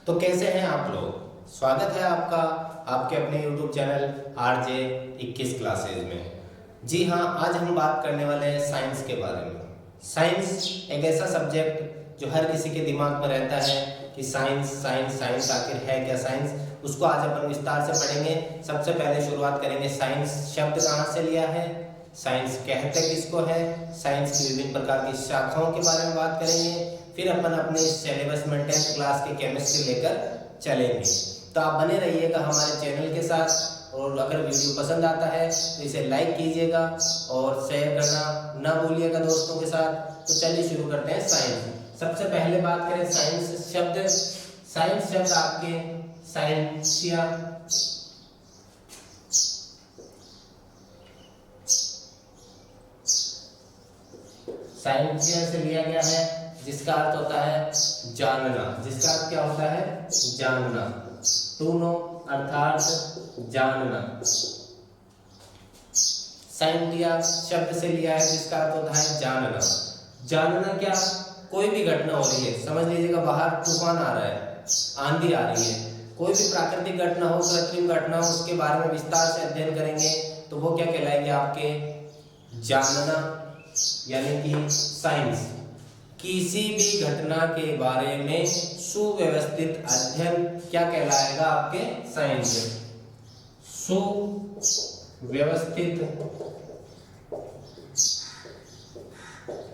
तो कैसे हैं आप लोग। स्वागत है आपका आपके अपने YouTube चैनल RJ 21 क्लासेज में। जी हाँ, आज हम बात करने वाले हैं साइंस के बारे में। साइंस एक ऐसा सब्जेक्ट जो हर किसी के दिमाग में रहता है कि साइंस साइंस साइंस आखिर है क्या साइंस, उसको आज अपन विस्तार से पढ़ेंगे। सबसे पहले शुरुआत करेंगे साइंस शब्द कहाँ से लिया है, साइंस कहते किसको है, साइंस की विभिन्न प्रकार की शाखाओं के बारे में बात करेंगे। फिर अपन अपने सिलेबस में 10th क्लास की केमिस्ट्री लेकर चलेंगे। तो आप बने रहिएगा हमारे चैनल के साथ, और अगर वीडियो पसंद आता है तो इसे लाइक कीजिएगा और शेयर करना ना भूलिएगा दोस्तों के साथ। तो चलिए शुरू करते हैं साइंस। सबसे पहले बात करें साइंस शब्द। साइंस शब्द आपके साइंसिया साइंसिया से लिया गया है, जिसका अर्थ होता है जानना। जिसका अर्थ क्या होता है? जानना। टू नो अर्थात जानना। साइंटिया शब्द से लिया है, जिसका अर्थ होता है जानना। जानना क्या? कोई भी घटना हो रही है, समझ लीजिएगा बाहर तूफान आ रहा है, आंधी आ रही है, कोई भी प्राकृतिक घटना हो, कृत्रिम घटना हो, उसके बारे में विस्तार से अध्ययन करेंगे तो वो क्या कहलाएंगे? आपके जानना, यानी कि साइंस। किसी भी घटना के बारे में सुव्यवस्थित अध्ययन क्या कहलाएगा? आपके साइंस। सुव्यवस्थित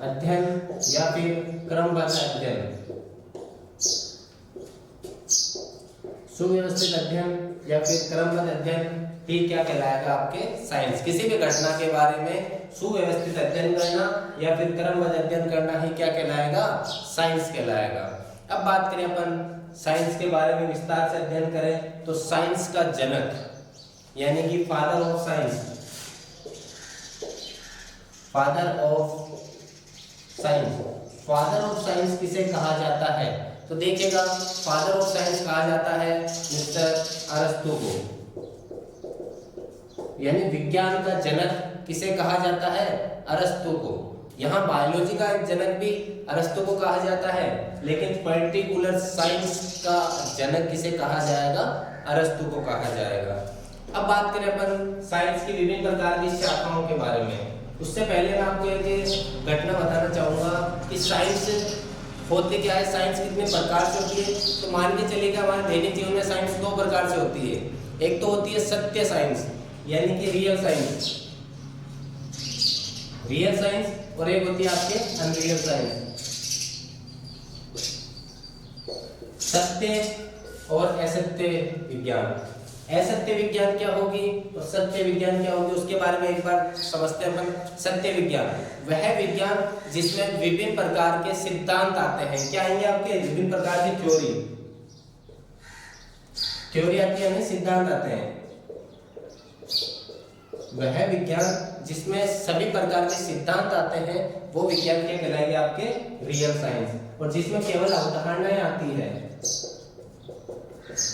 अध्ययन या फिर क्रमबद्ध अध्ययन। सुव्यवस्थित अध्ययन या फिर क्रमबद्ध अध्ययन भी क्या कहलाएगा? आपके साइंस। किसी भी घटना के बारे में सुव्यवस्थित अध्ययन करना या फिर क्रमबद्ध अध्ययन करना ही क्या कहलाएगा? साइंस कहलाएगा। अब बात करें अपन साइंस के बारे में विस्तार से अध्ययन करें तो साइंस का जनक यानी कि father of science, father of science, father of science किसे कहा जाता है? तो देखिएगा, फादर ऑफ साइंस कहा जाता है मिस्टर अरस्तु को, यानी विज्ञान का जनक किसे कहा जाता है? अरस्तु को। यहाँ बायोलॉजी का एक जनक भी अरस्तु को कहा जाता है, लेकिन पर्टिकुलर साइंस का जनक किसे कहा जाएगा? अरस्तु को कहा जाएगा। अब बात करें अपन साइंस की विभिन्न प्रकार की शाखाओं के बारे में। उससे पहले मैं आपको एक घटना बताना चाहूंगा कि साइंस होती क्या है, साइंस कितने प्रकार से होती है। तो मान के चलिए कि हमारे दैनिक जीवन में साइंस दो प्रकार से होती है। एक तो होती है सत्य साइंस, यानी कि रियल साइंस, रियल साइंस, और एक होती है आपके अनरियल साइंस। सत्य और असत्य विज्ञान। असत्य विज्ञान क्या होगी और सत्य विज्ञान क्या होगी, उसके बारे में एक बार समझते हैं अपन। सत्य विज्ञान वह विज्ञान जिसमें विभिन्न प्रकार के सिद्धांत आते हैं। क्या आएंगे आपके? विभिन्न प्रकार की थ्योरी, थ्योरी आती है, सिद्धांत आते हैं। वह विज्ञान जिसमें सभी प्रकार के सिद्धांत आते हैं वो विज्ञान क्या कहलाएंगे? आपके रियल साइंस। और जिसमें केवल अवधारणाएं आती है,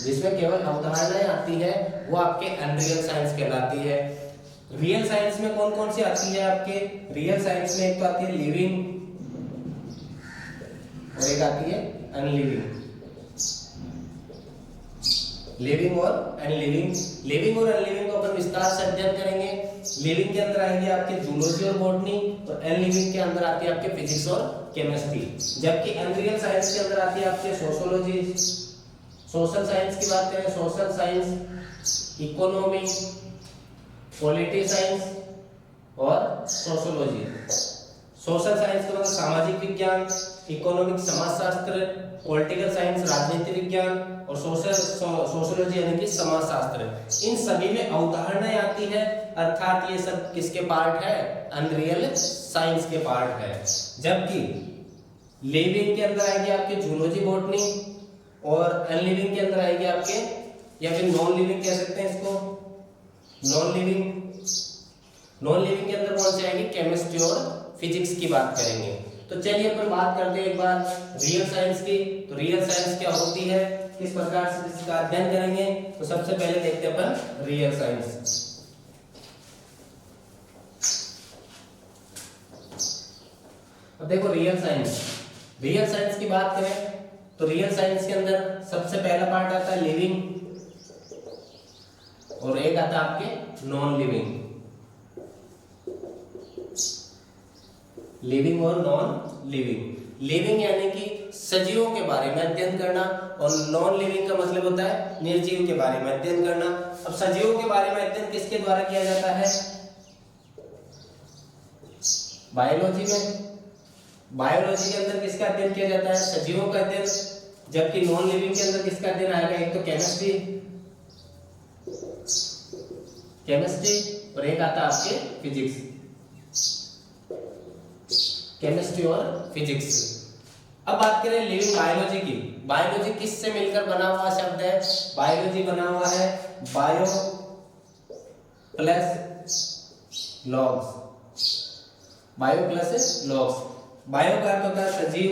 जिसमें केवल अवधारणाएं आती है वो आपके अनरियल साइंस कहलाती है। रियल साइंस में कौन कौन सी आती है आपके? रियल साइंस में एक तो आती है लिविंग और एक आती है अनलिविंग। लिविंग और अनलिविंग। लिविंग और अनलिविंग को अपन विस्तार से अध्ययन करेंगे। लिविंग के अंदर आएंगे आपके जूलॉजी और बॉटनी, और अनलिविंग के अंदर आती है आपके फिजिक्स और केमिस्ट्री। जबकि अनरियल साइंस के अंदर आती है आपके सोशियोलॉजी। सोशल साइंस की बात करें, social science, economy, polity science और सोशियोलॉजी। सोशल साइंस का मतलब सामाजिक विज्ञान, इकोनॉमिक समाजशास्त्र, पॉलिटिकल साइंस राजनीति विज्ञान, और सोशियोलॉजी यानी कि समाजशास्त्र। इन सभी में अवधारणाएं आती है, अर्थात ये सब किसके पार्ट है? अनरियल साइंस के पार्ट है। जबकि लिविंग के अंदर आएगी आपके जूलॉजी बॉटनी, और अनलिविंग के अंदर आएगी आपके, या फिर नॉन लिविंग कह सकते हैं इसको, नॉन लिविंग। नॉन लिविंग के अंदर कौन सी आएगी? केमिस्ट्री और फिजिक्स की बात करेंगे। तो चलिए अपन बात करते हैं एक बार रियल साइंस की। तो रियल साइंस क्या होती है, किस प्रकार से इसका अध्ययन करेंगे? तो सबसे पहले देखते हैं अपन रियल साइंस। अब देखो रियल साइंस की बात करें तो रियल साइंस के अंदर सबसे पहला पार्ट आता है लिविंग और एक आता है आपके नॉन लिविंग। लिविंग और नॉन लिविंग। लिविंग यानी कि सजीवों के बारे में अध्ययन करना और नॉन लिविंग का मतलब होता है निर्जीव के बारे में अध्ययन करना। अब सजीवों के बारे में अध्ययन किसके द्वारा किया जाता है? बायोलॉजी में। बायोलॉजी के अंदर किसका अध्ययन किया जाता है? सजीवों का अध्ययन। जबकि नॉन लिविंग के अंदर किसका अध्ययन आएगा? एक तो केमिस्ट्री और एक आता है आपके फिजिक्स। केमिस्ट्री और फिजिक्स। अब बात करें लिविंग बायोलॉजी की। बायोलॉजी किससे मिलकर बना हुआ शब्द है? बायोलॉजी बना हुआ है bio plus logs. Bio plus logs. Bio का अर्थ होता है सजीव,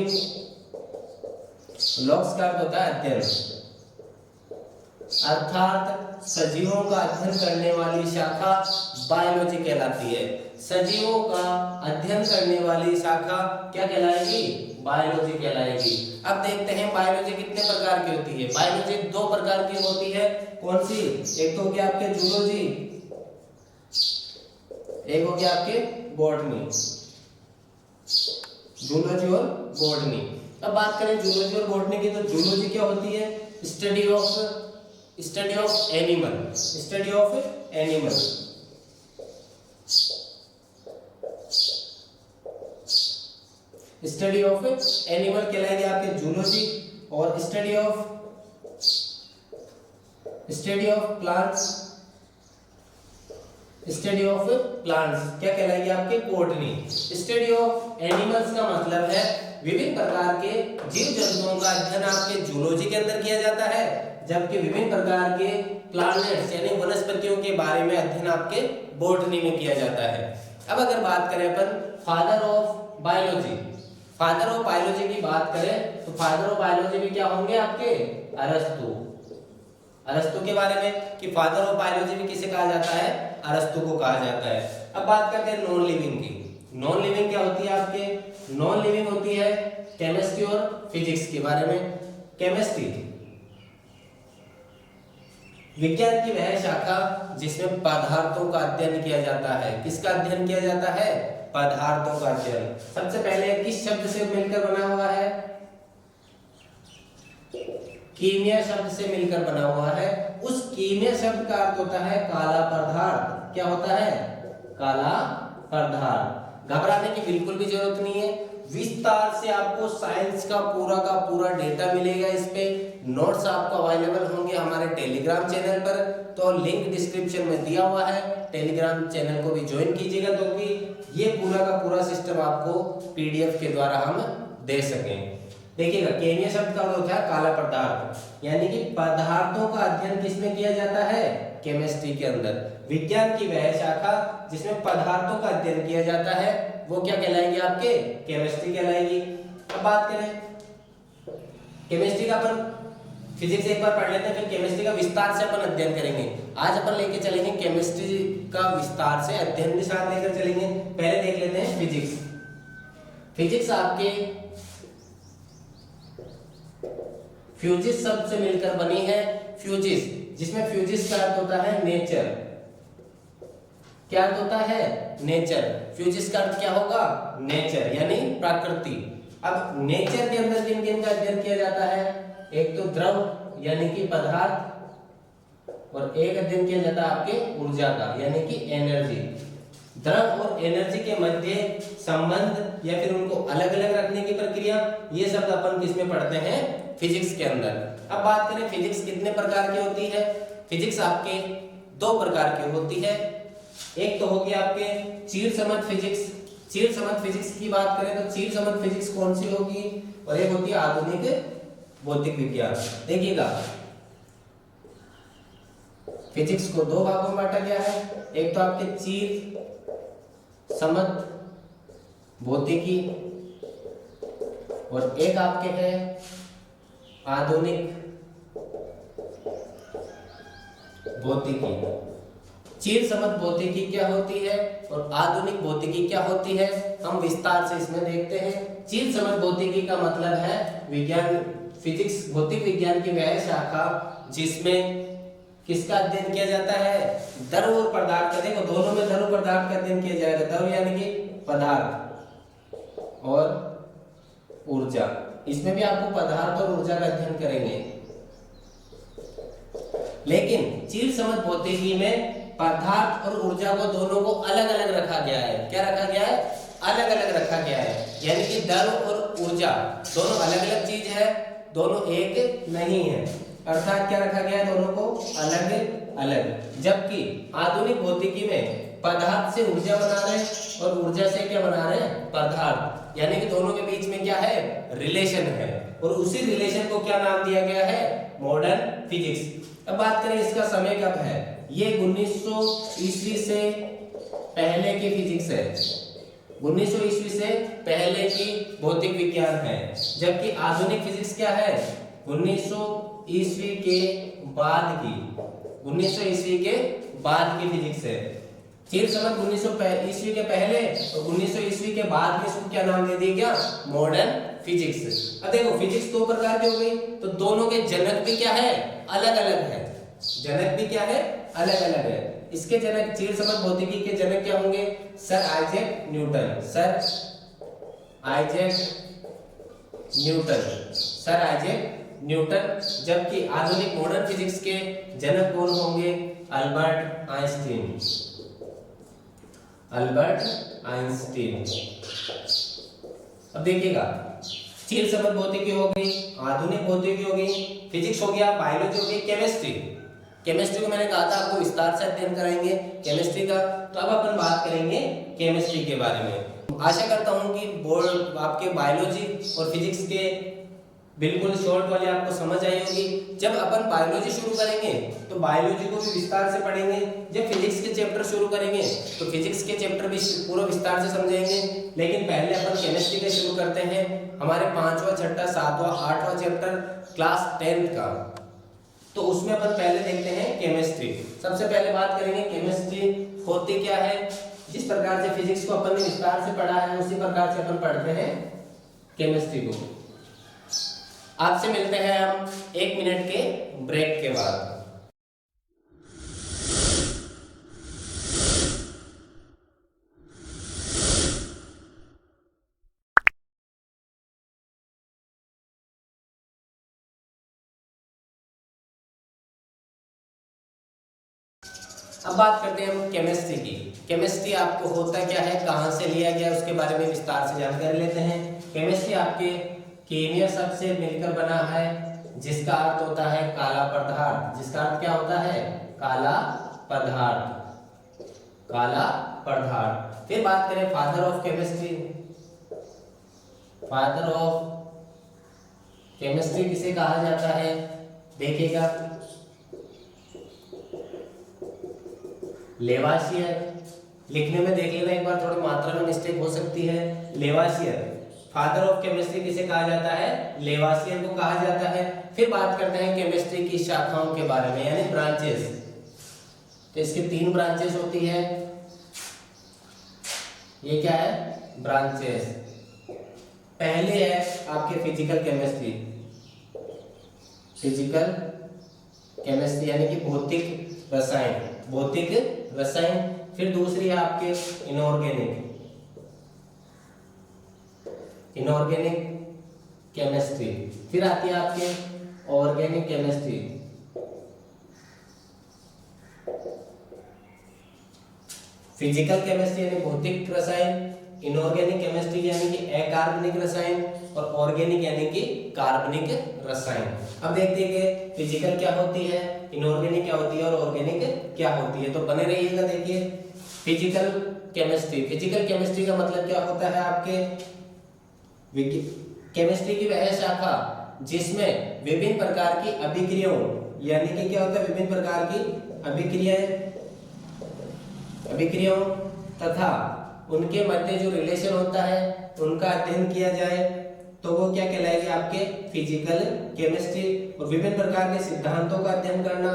लॉग्स का अर्थ होता है अध्ययन, अर्थात सजीवों का अध्ययन करने वाली शाखा बायोलॉजी कहलाती है। सजीवों का अध्ययन करने वाली शाखा क्या कहलाएगी? बायोलॉजी कहलाएगी। अब देखते हैं बायोलॉजी कितने प्रकार की होती है। बायोलॉजी दो प्रकार की होती है। कौन सी? एक तो हो गया आपके जूलॉजी, एक हो गया आपके बॉटनी। जूलॉजी और बॉटनी। अब बात करें जूलॉजी और बॉटनी की, तो जूलॉजी क्या होती है? Study of animal. Study of animal. Study of animal कहलाएगी आपके जूलॉजी। और स्टडी ऑफ प्लांट्स क्या कहलाएगी आपके? बॉटनी। स्टडी ऑफ एनिमल्स का मतलब है विभिन्न प्रकार के जीव जंतुओं का अध्ययन आपके जूलॉजी के अंदर किया जाता है, जबकि विभिन्न प्रकार के प्लांट्स यानी वनस्पतियों के बारे में अध्ययन आपके बॉटनी में किया जाता है। अब अगर बात करें अपन father of biology, father of biology की बात करें तो फादर ऑफ बायोलॉजी भी क्या होंगे आपके? अरस्तु के बारे में कि फादर ऑफ बायोलॉजी भी किसे कहा जाता है? अरस्तु को कहा जाता है। अब बात करते हैं नॉन लिविंग की। नॉन लिविंग क्या होती है आपके? नॉन लिविंग होती है केमिस्ट्री और फिजिक्स के बारे में। केमिस्ट्री विज्ञान की वह शाखा जिसमें पदार्थों का अध्ययन किया जाता है। किसका अध्ययन किया जाता है? पदार्थों का अध्ययन। सबसे पहले किस शब्द से मिलकर बना हुआ है? कीमिया शब्द से मिलकर बना हुआ है। उस कीमिया शब्द का अर्थ होता है काला पदार्थ। क्या होता है? काला पदार्थ। घबराने की बिल्कुल भी जरूरत नहीं है। विस्तार से आपको साइंस का पूरा डेटा मिलेगा। इस पे नोट्स आपको अवेलेबल होंगे हमारे टेलीग्राम चैनल पर, तो लिंक डिस्क्रिप्शन में दिया हुआ है। टेलीग्राम चैनल को भी ज्वाइन कीजिएगा, तो कि ये पूरा सिस्टम आपको पीडीएफ के द्वारा हम दे सकें। देखिएगा, केमिया शब्द का अर्थ होता है काला पदार्थ, यानी कि पदार्थों का अध्ययन किसमें किया जाता है? केमिस्ट्री के अंदर। विज्ञान की वह शाखा जिसमें पदार्थों का अध्ययन किया जाता है वो क्या कहलाएगी आपके? केमिस्ट्री कहलाएगी। अब बात करें केमिस्ट्री का, अपन फिजिक्स एक बार पढ़ लेते हैं, फिर केमिस्ट्री का विस्तार से अपन अध्ययन करेंगे। आज अपन लेके चलेंगे केमिस्ट्री का विस्तार से अध्ययन के साथ लेकर चलेंगे। पहले देख लेते हैं फिजिक्स। फिजिक्स आपके फ्यूजिस शब्द से मिलकर बनी है। फ्यूजिस, जिसमें फ्यूजिस का अर्थ होता है नेचर। क्या अर्थ होता है? नेचर। फ्यूजिस का अर्थ क्या होगा? नेचर यानी प्रकृति। अब नेचर के अंदर किन किन का अध्ययन किया जाता है? एक तो द्रव यानी कि पदार्थ, और एक अध्ययन किया जाता है आपके ऊर्जा का यानी कि एनर्जी। द्रव और एनर्जी के मध्य संबंध या फिर उनको अलग अलग रखने की प्रक्रिया, ये सब अपन किसमें पढ़ते हैं? फिजिक्स के अंदर। अब बात करें फिजिक्स कितने प्रकार की होती है? फिजिक्स आपके दो प्रकार की होती है। एक तो होगी आपके चीर समझ फिजिक्स। चीर समझ फिजिक्स की बात करें तो चीर समझ फिजिक्स कौन सी होगी? और एक होती है आधुनिक भौतिक विज्ञान। देखिएगा, फिजिक्स को दो भागों में बांटा गया है। एक तो आपके चीर समझ भौतिकी, और एक आपके है आधुनिक भौतिकी। चीर समझ भौतिकी क्या होती है और आधुनिक भौतिकी क्या होती है, हम विस्तार से इसमें देखते हैं। चीर समझ भौतिकी का मतलब है विज्ञान फिजिक्स भौतिक विज्ञान की वह शाखा जिसमें किसका अध्ययन किया जाता है, द्रव और पदार्थ का। देखो दोनों में द्रव पदार्थ का अध्ययन किया जाएगा, द्रव यानी कि पदार्थ और ऊर्जा, इसमें भी आपको पदार्थ और ऊर्जा का अध्ययन करेंगे। लेकिन चीर समझ भौतिकी में पदार्थ और ऊर्जा को दोनों को अलग अलग रखा गया है। क्या रखा गया है, अलग अलग रखा गया है, यानी कि द्रव और ऊर्जा दोनों अलग अलग चीज है, दोनों एक नहीं है। अर्थात क्या रखा गया है, दोनों को अलग अलग। जबकि आधुनिक भौतिकी में पदार्थ से ऊर्जा बना रहे हैं और ऊर्जा से क्या बना रहे हैं, पदार्थ, यानी कि दोनों के बीच में क्या है, रिलेशन है, और उसी रिलेशन को क्या नाम दिया गया है, मॉडर्न फिजिक्स। अब बात करें इसका समय कब है, ये 1900 ईस्वी से पहले की फिजिक्स है, 1900 ईस्वी से पहले की भौतिक विज्ञान है। जबकि आधुनिक फिजिक्स क्या है, 1900 ईस्वी के बाद की, 1900 ईस्वी के बाद की फिजिक्स है। चीर समझ 1900 ईस्वी के पहले और 1900 ईस्वी के बाद में इसको क्या नाम दे दिया गया, मॉडर्न फिजिक्स। अब देखो फिजिक्स दो प्रकार की हो गई, तो दोनों के जनक भी क्या है, अलग अलग है, जनक भी क्या है, अलग अलग है। इसके जनक, चीर समझ भौतिकी के जनक क्या होंगे, sir Isaac Newton, sir Isaac Newton, sir Isaac Newton. जबकि आधुनिक मॉडर्न फिजिक्स के जनक कौन होंगे, अल्बर्ट आइंस्टीन, अल्बर्ट आइंस्टीन। अब देखिएगा, चीर समझ भौतिकी हो गई, आधुनिक भौतिकी हो गई, फिजिक्स हो गया, बायोलॉजी हो गई, केमिस्ट्री। केमिस्ट्री को मैंने कहा था आपको विस्तार से अध्ययन कराएंगे केमिस्ट्री का। तो अब अपन बात करेंगे केमिस्ट्री के बारे में। आशा करता हूं कि बोर्ड आपके बायोलॉजी और फिजिक्स के बिल्कुल शॉर्ट वाले आपको समझ आई होगी। जब अपन बायोलॉजी शुरू करेंगे तो बायोलॉजी को भी विस्तार से पढ़ेंगे, जब फिजिक्स के चैप्टर शुरू करेंगे तो फिजिक्स के चैप्टर भी पूरा विस्तार से समझेंगे। लेकिन पहले अपन केमिस्ट्री के शुरू करते हैं, हमारे 5वां, 6वां, 7वां, 8वां चैप्टर क्लास 10th का। तो उसमें अपन पहले देखते हैं केमिस्ट्री। सबसे पहले बात करेंगे केमिस्ट्री होती क्या है। जिस प्रकार से फिजिक्स को अपन ने विस्तार से पढ़ा है उसी प्रकार से अपन पढ़ते हैं केमिस्ट्री को। आपसे मिलते हैं हम 1 मिनट के ब्रेक के बाद। अब बात करते हैं हम केमिस्ट्री की। केमिस्ट्री आपको होता क्या है, कहाँ से लिया गया, उसके बारे में विस्तार से जानकारी लेते हैं। केमिस्ट्री आपके केमिया शब्द से मिलकर बना है, जिसका अर्थ होता है काला पदार्थ। जिसका अर्थ क्या होता है, काला पदार्थ, काला पदार्थ। फिर बात करें father of chemistry. Father of chemistry किसे कहा जाता है, देखिएगा, लेवाशियर। लिखने में देख लेना एक बार, थोड़ी मात्रा में मिस्टेक हो सकती है। लेवाशियर, फादर ऑफ केमिस्ट्री किसे कहा जाता है, लेवाशियर को कहा जाता है। फिर बात करते हैं केमिस्ट्री की शाखाओं के बारे में, यानी ब्रांचेस। तो इसके 3 ब्रांचेस होती है। ये क्या है, ब्रांचेस। पहले है आपके फिजिकल केमिस्ट्री, फिजिकल केमिस्ट्री यानी कि भौतिक रसायन, भौतिक रसायन। फिर दूसरी है आपके इनऑर्गेनिक, इनऑर्गेनिक केमिस्ट्री। फिर आती है आपके ऑर्गेनिक केमिस्ट्री। फिजिकल केमिस्ट्री यानी भौतिक रसायन, इनऑर्गेनिक केमिस्ट्री यानी कि अकार्बनिक रसायन, और ऑर्गेनिक यानी कि कार्बनिक रसायन। अब देखते हैं कि फिजिकल क्या होती है, इनऑर्गेनिक क्या होती है और ऑर्गेनिक क्या होती है। तो बने रहिएगा। देखिए फिजिकल केमिस्ट्री, फिजिकल केमिस्ट्री का मतलब क्या होता है, आपके केमिस्ट्री की वह शाखा जिसमें विभिन्न प्रकार की अभिक्रियाओं, यानी कि क्या होता है, विभिन्न प्रकार की अभिक्रियाओं तथा उनके मध्य जो रिलेशन होता है उनका अध्ययन किया जाए, तो वो क्या कहलाएगी, आपके फिजिकल केमिस्ट्री। और विभिन्न प्रकार के सिद्धांतों का अध्ययन करना,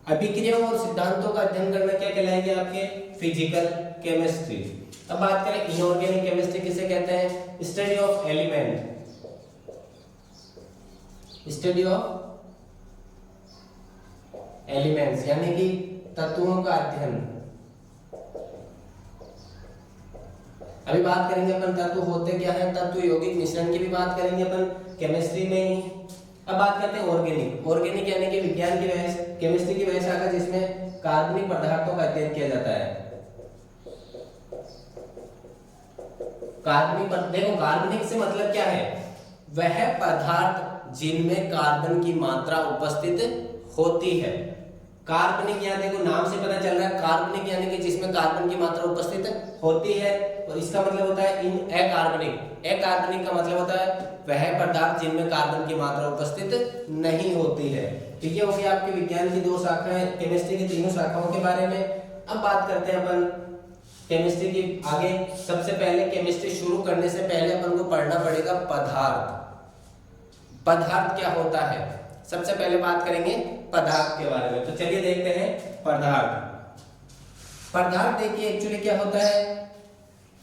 अभिक्रियाओं और सिद्धांतों का अध्ययन करना क्या कहलाएगी, आपके फिजिकल केमिस्ट्री। अब बात करें इनऑर्गेनिक केमिस्ट्री किसे कहते हैं, study of element, study of elements यानी कि तत्वों का अध्ययन। अभी बात करेंगे अपन तत्व होते क्या है, तत्व यौगिक मिश्रण की भी बात करेंगे अपन केमिस्ट्री में ही। अब बात करते हैं ऑर्गेनिक। ऑर्गेनिक यानी कि विज्ञान की वजह से, केमिस्ट्री की वजह से आकर जिसमें कार्बनिक पदार्थों का अध्ययन किया जाता है। देखो कार्बनिक से मतलब क्या है, वह पदार्थ जिनमें कार्बन की मात्रा उपस्थित होती है। कार्बनिक यहाँ देखो नाम से पता चल रहा है, कार्बनिक यानी कि जिसमें कार्बन की मात्रा उपस्थित होती है, और इसका मतलब होता है इन अकार्बनिक। अकार्बनिक का मतलब होता है वह पदार्थ जिनमें कार्बन की मात्रा उपस्थित नहीं होती है। तो ये हो गया आपके विज्ञान की दो शाखाएं, केमिस्ट्री की तीनों शाखाओं के बारे में। अब बात करते हैं अपन केमिस्ट्री की आगे। सबसे पहले केमिस्ट्री शुरू करने से पहले अपन को पढ़ना पड़ेगा पदार्थ। पदार्थ क्या होता है, सबसे पहले बात करेंगे पदार्थ के बारे में। तो चलिए देखते हैं पदार्थ। पदार्थ देखिए एक्चुअली क्या होता है,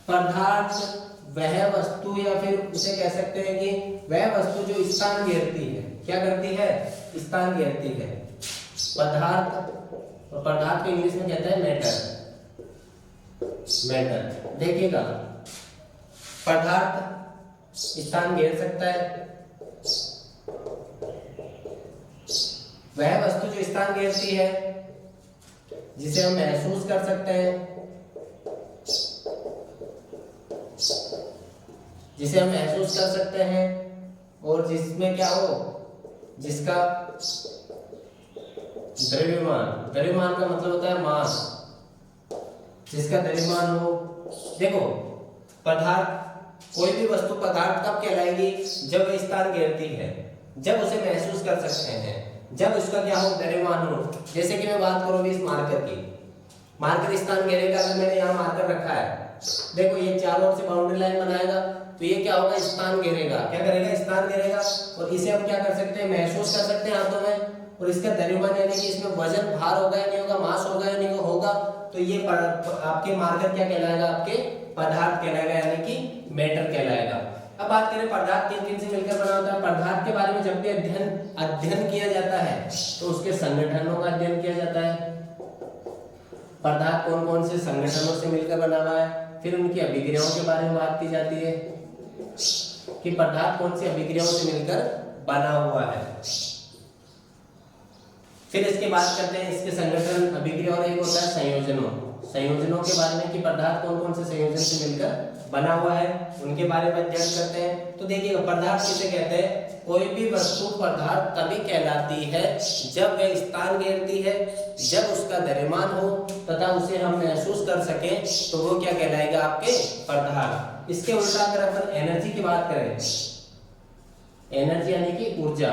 पदार्थ वह वस्तु या फिर उसे कह सकते हैं कि वह वस्तु जो स्थान घेरती है। क्या करती है, स्थान घेरती है। पदार्थ, और पदार्थ को इंग्लिश में कहते हैं मैटर। मैटर देखिएगा, पदार्थ स्थान घेर सकता है। वह वस्तु जो स्थान घेरती है जिसे हम महसूस कर सकते हैं, जिसे हम महसूस कर सकते हैं, और जिसमें क्या हो, जिसका द्रव्यमान, द्रव्यमान का मतलब होता है मास, जिसका द्रव्यमान हो। देखो पदार्थ, कोई भी वस्तु पदार्थ कब कहलाएगी, जब वह स्थान घेरती है, जब उसे महसूस कर सकते हैं, जब उसका क्या हो, द्रव्यमान हो। जैसे कि मैं बात करूं इस मार्कर की, मार्कर स्थान घेरेगा। अगर मैंने यहाँ मार्कर रखा है, देखो ये चारों ओर से बाउंड्री लाइन बनाएगा, तो ये क्या होगा, स्थान घेरेगा। क्या करेगा, स्थान घेरेगा। और इसे हम क्या कर सकते हैं, महसूस कर सकते हैं हाथों में। और इसका द्रव्यमान यानी कि इसमें वजन, भार होगा या नहीं होगा, मास होगा या नहीं होगा, तो ये आपके मार्कर क्या कहलाएगा, आपके पदार्थ कहलाएगा, यानी कि मैटर कहलाएगा। अब बात करें पदार्थ किन किन से मिलकर बना होता है। पदार्थ के बारे में जब भी अध्ययन किया जाता है तो उसके संगठनों का अध्ययन किया जाता है। पदार्थ कौन कौन से संगठनों से मिलकर बना हुआ है, फिर उनकी अभिक्रियाओं के बारे में बात की जाती है कि पदार्थ कौन सी अभिक्रियाओं से मिलकर बना हुआ है। फिर इसके बात करते हैं इसके संगठन, अभिक्रिया, और एक होता है संयोजनों। संयोजनों के बारे में कि पदार्थ कौन कौन से संयोजन से मिलकर बना हुआ है, उनके बारे में अध्ययन करते हैं। तो देखिएगा पदार्थ किसे कहते हैं, कोई भी वस्तु पदार्थ तभी कहलाती है जब वह स्थान घेरती है, जब उसका द्रव्यमान हो तथा उसे हम महसूस कर सकें, तो वो क्या कहलाएगा, आपके पदार्थ। इसके उल्टा अगर अपन एनर्जी की बात करें, एनर्जी यानी कि ऊर्जा,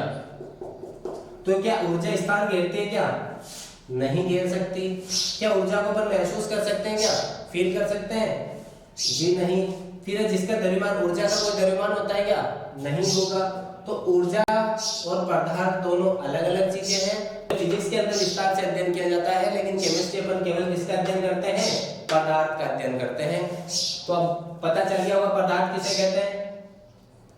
तो क्या ऊर्जा स्थान घेरती है, क्या नहीं घेर सकती। क्या ऊर्जा को अपन महसूस कर सकते हैं, क्या फील कर सकते हैं, जी नहीं। फिर जिसका द्रव्यमान, ऊर्जा का कोई द्रव्यमान होता है क्या, नहीं होगा। तो ऊर्जा और पदार्थ दोनों अलग अलग चीजें हैं। फिजिक्स के अंदर विस्तार से अध्ययन किया जाता है, लेकिन केमिस्ट्री अपन केवल किसका अध्ययन करते हैं, पदार्थ का अध्ययन करते हैं। तो अब पता चल गया होगा पदार्थ किसे कहते हैं,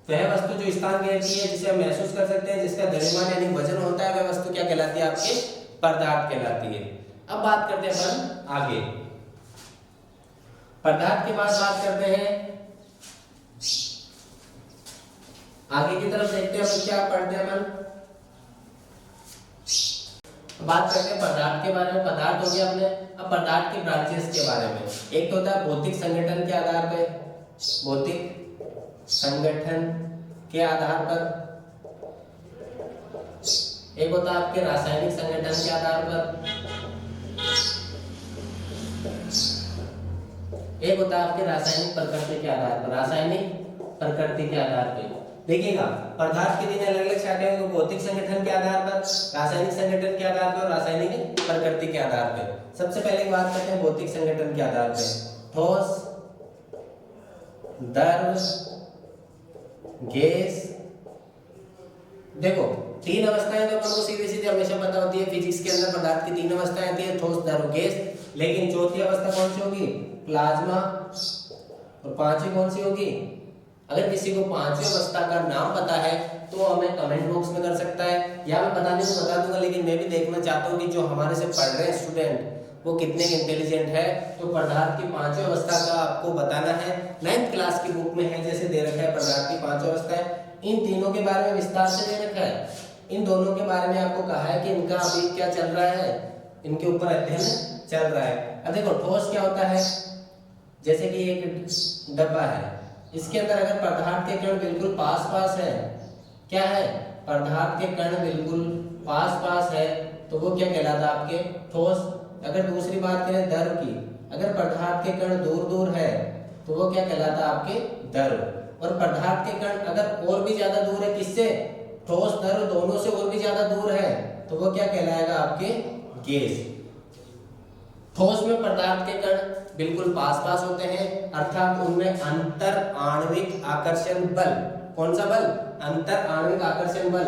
वह वस्तु जो स्थान घेरती है, जिसे हम महसूस कर सकते हैं, जिसका द्रव्यमान यानी वजन होता है, वह वस्तु क्या कहलाती है, आपके पदार्थ कहलाती है। अब बात करते हैं अपन आगे, पदार्थ के बाद बात करते हैं आगे की तरफ, देखते हैं हम क्या पढ़ते हैं अपन। बात करते हैं पदार्थ के बारे में। पदार्थ हो गया अपने। अब पदार्थ के ब्रांचेस के बारे में, एक तो होता है भौतिक संगठन के आधार पे, भौतिक संगठन के आधार पर, एक होता है आपके रासायनिक संगठन के आधार पर, एक होता है आपके रासायनिक प्रकृति के आधार पर। रासायनिक प्रकृति के आधार पर देखिएगा पदार्थ के तीन अलग अलग शाखाएं हैं, भौतिक संगठन के आधार पर, रासायनिक संगठन के आधार पर और रासायनिक प्रकृति के आधार पर। सबसे पहले की बात करते हैं भौतिक संगठन के आधार पर। ठोस, द्रव, गैस। देखो तीन अवस्थाएं तो अपन को सीधे सीधे हमेशा पता होती है, फिजिक्स के अंदर पदार्थ की तीन अवस्थाएं आती है, ठोस, द्रव, गैस। लेकिन चौथी अवस्था कौन सी होगी, प्लाज्मा। और पांचवी कौन सी होगी, अगर किसी को पांचवी अवस्था का नाम पता है तो हमें कमेंट बॉक्स में कर सकता है, या मैं बताने को बता दूंगा, लेकिन मैं भी देखना चाहता हूँ कि जो हमारे से पढ़ रहे हैं स्टूडेंट वो कितने इंटेलिजेंट है। तो पदार्थ की पांचवी अवस्था का आपको बताना है, 9th क्लास की बुक में है, जैसे दे रखा है पदार्थ की पांचवी अवस्था। इन तीनों के बारे में विस्तार से दे रखा है, इन दोनों के बारे में आपको कहा है कि इनका अभी क्या चल रहा है, इनके ऊपर अध्ययन चल रहा है। अब देखो ठोस क्या होता है, जैसे कि एक डब्बा है, इसके अंदर अगर पदार्थ के कण बिल्कुल पास पास है, क्या है, पदार्थ के कण बिल्कुल पास पास है, तो वो क्या कहलाता है आपके ठोस। अगर दूसरी बात करें द्रव की, अगर पदार्थ के कण दूर दूर है तो वो क्या कहलाता है आपके द्रव। और पदार्थ के कण अगर और भी ज्यादा दूर है, किससे, ठोस द्रव दोनों से और भी ज्यादा दूर है, तो वो क्या कहलाएगा आपके गैस। ठोस में पदार्थ के कण बिल्कुल पास पास होते हैं, अर्थात उनमें अंतर आणविक आकर्षण बल, कौन सा बल, अंतर आणविक आकर्षण बल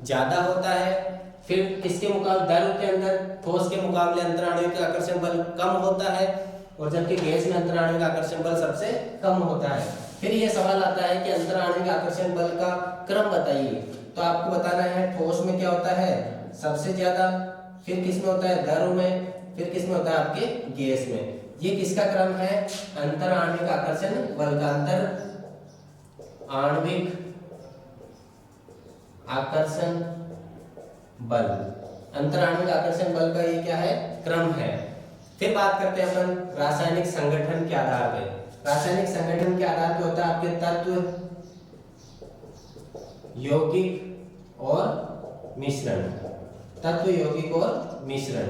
ज्यादा होता है। फिर इसके मुकाबले द्रव के अंदर ठोस के मुकाबले अंतर आणविक आकर्षण बल कम होता है, और जबकि गैस में अंतर आणविक आकर्षण बल सबसे कम होता है। फिर ये सवाल आता है कि अंतर आणविक आकर्षण बल का क्रम बताइए, तो आपको बताना है ठोस में क्या होता है सबसे ज्यादा, फिर किस में होता है द्रव में, फिर किस में होता है आपके गैस में। ये किसका क्रम है, अंतर आणविक आकर्षण बल का, अंतर आणविक आकर्षण बल, अंतर आणविक आकर्षण बल का ये क्या है, क्रम है। फिर बात करते हैं अपन रासायनिक संगठन के आधार पे। रासायनिक संगठन के आधार पे होता है आपके तत्व, यौगिक और मिश्रण, तत्व, यौगिक और मिश्रण।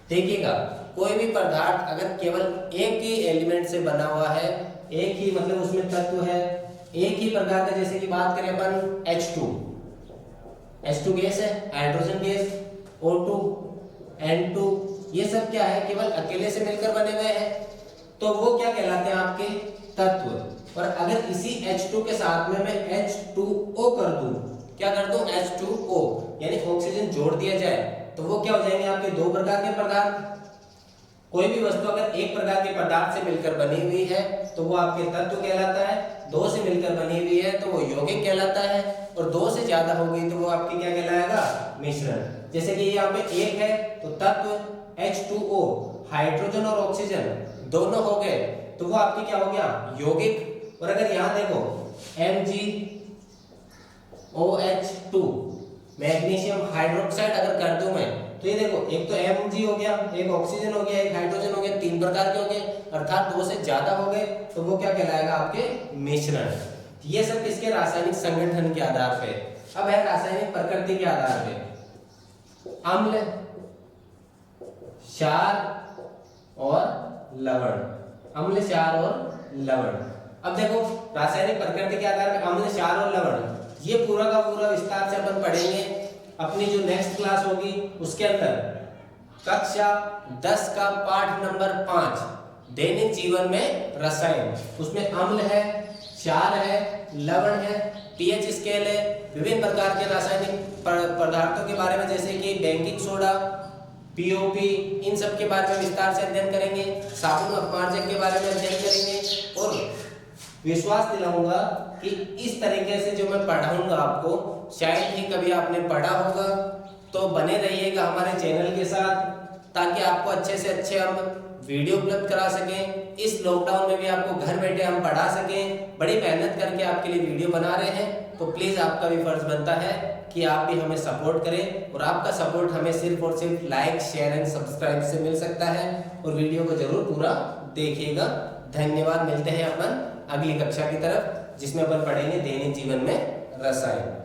देखिएगा कोई भी पदार्थ अगर केवल एक ही एलिमेंट से बना हुआ है, एक ही मतलब उसमें तत्व है एक ही प्रकार का, जैसे कि बात करें अपन H2 गैस है, हाइड्रोजन गैस, O2, N2, ये सब क्या है, केवल अकेले से मिलकर बने हुए हैं, तो वो क्या कहलाते हैं आपके तत्व। और अगर इसी H2 के साथ में मैं H2O कर दूं, क्या कर दूं, H2O यानी ऑक्सीजन जोड़ दिया जाए, तो वो क्या हो जाएंगे आपके दो प्रकार के पदार्थ। कोई भी वस्तु अगर एक प्रकार के पदार्थ से मिलकर बनी हुई है तो वो आपके तत्व कहलाता है, दो से मिलकर बनी हुई है तो वो यौगिक कहलाता है, और दो से ज्यादा हो गई तो वो आपकी क्या कहलाएगा, मिश्रण। जैसे कि यहाँ पे एक है तो तत्व H2O, हाइड्रोजन और ऑक्सीजन दोनों हो गए तो वो आपकी क्या हो गया, यौगिक। और अगर यहाँ देखो MgOH2, मैग्नीशियम हाइड्रोक्साइड अगर कर दूं मैं, तो ये देखो एक तो Mg हो गया, एक ऑक्सीजन हो गया, एक हाइड्रोजन हो गया, तीन प्रकार के हो गए, अर्थात दो से ज्यादा हो गए, तो वो क्या कहलाएगा आपके मिश्रण। ये सब किसके, रासायनिक संगठन के आधार पे। अब है रासायनिक प्रकृति के आधार पे, अम्ल, क्षार और लवण, अम्ल, क्षार और लवण। अब देखो रासायनिक प्रकृति के आधार पे अम्ल, क्षार और लवण, ये पूरा का पूरा विस्तार से अपन पढ़ेंगे अपनी जो नेक्स्ट क्लास होगी उसके अंदर, कक्षा 10 का पाठ नंबर 5 दैनिक जीवन में रसायन। उसमें अम्ल है, क्षार है, लवण है, पीएच स्केल है, विभिन्न प्रकार के रासायनिक पदार्थों के बारे में जैसे कि बेकिंग सोडा, पीओपी, इन सब के बारे में विस्तार से अध्ययन करेंगे। साबुन अपमार्जक के बारे में अध्ययन करेंगे, और विश्वास दिलाऊंगा कि इस तरीके से जो मैं पढ़ाऊंगा आपको शायद ही कभी आपने पढ़ा होगा। तो बने रहिएगा हमारे चैनल के साथ ताकि आपको अच्छे से अच्छे हम वीडियो उपलब्ध करा सकें। इस लॉकडाउन में भी आपको घर बैठे हम पढ़ा सकें, बड़ी मेहनत करके आपके लिए वीडियो बना रहे हैं। तो प्लीज़ आपका भी फर्ज बनता है कि आप भी हमें सपोर्ट करें, और आपका सपोर्ट हमें सिर्फ और सिर्फ लाइक, शेयर एंड सब्सक्राइब से मिल सकता है। और वीडियो को जरूर पूरा देखिएगा। धन्यवाद। मिलते हैं अपन अगली कक्षा की तरफ जिसमें अपन पढ़ेंगे दैनिक जीवन में रसायन।